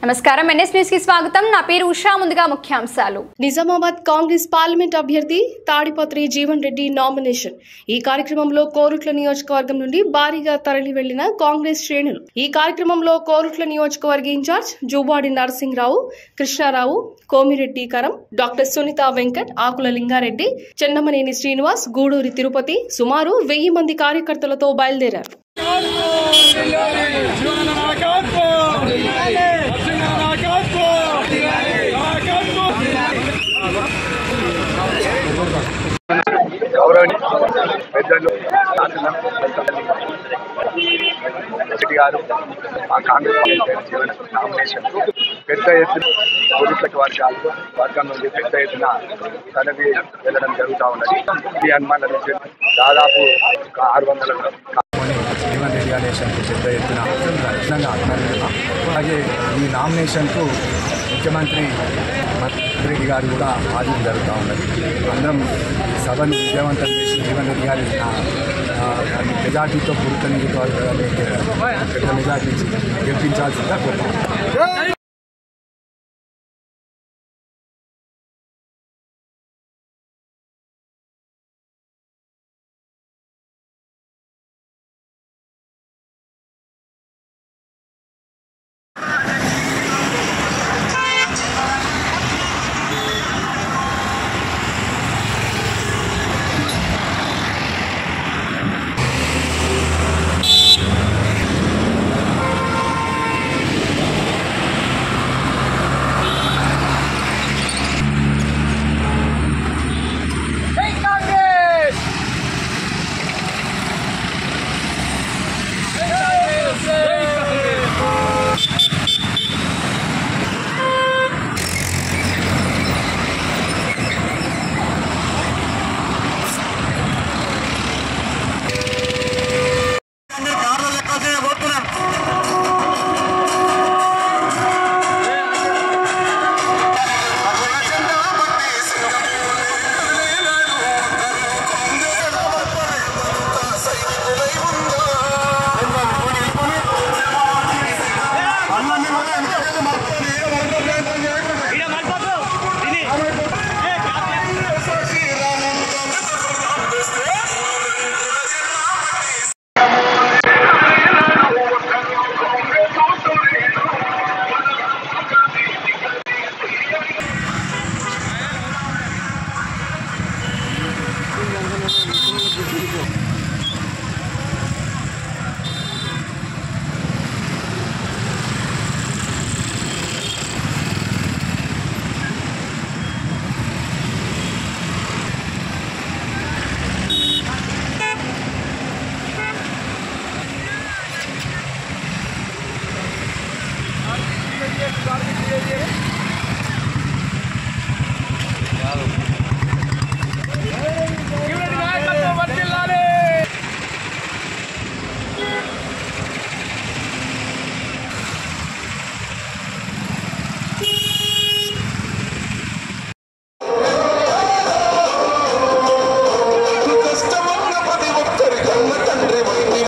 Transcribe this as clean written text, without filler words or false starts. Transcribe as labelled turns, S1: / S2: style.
S1: నమస్కారం NS news కి స్వాగతం నా పేరు ఉషా ముందుగా ముఖ్యాంశాలు
S2: నిజామాబాద్ కాంగ్రెస్ పార్లమెంట్ అభ్యర్థి తాడిపత్రి జీవన్ రెడ్డి నామినేషన్ ఈ కార్యక్రమంలో కోరుట్ల నియోజకవర్గం నుండి భారీగా తరలి వెళ్లిన కాంగ్రెస్ శ్రేణులు ఈ కార్యక్రమంలో కోరుట్ల నియోజకవర్గ ఇన్ఛార్జ్ జూబాడి నరసింహరావు కృష్ణారావు కోమిరెడ్డి కరం డాక్టర్ సునీత వెంకట్ ఆకుల లింగారెడ్డి చెన్నమనేని శ్రీనివాస్ గూడూరి తిరుపతి సుమారు 1000 మంది కార్యకర్తలతో బయలుదేరారు.
S3: పెద్దలు గారు మా కాంగ్రెస్ జీవన నామినేషన్ పెద్ద ఎత్తున కోరుట్ల వర్గం నుండి పెద్ద ఎత్తున తనవి వెళ్ళడం జరుగుతూ ఉన్నది. ఈ హనుమాన్ దాదాపు 600
S4: జీవన్ రెడ్డి నామినేషన్కు పెద్ద ఎత్తున రక్షణగా అలాగే ఈ నామినేషన్కు ముఖ్యమంత్రి రెడ్డి గారు కూడా హాజరు జరుగుతూ ఉన్నది. అందరం సభను విజయవంతం చేసి జీవన్ రెడ్డి గారి మెజార్టీతో పూర్తి నియోజకవర్గాన్ని పెద్ద మెజార్టీ గెలిపించాల్సిందిగా కోరుతున్నాం.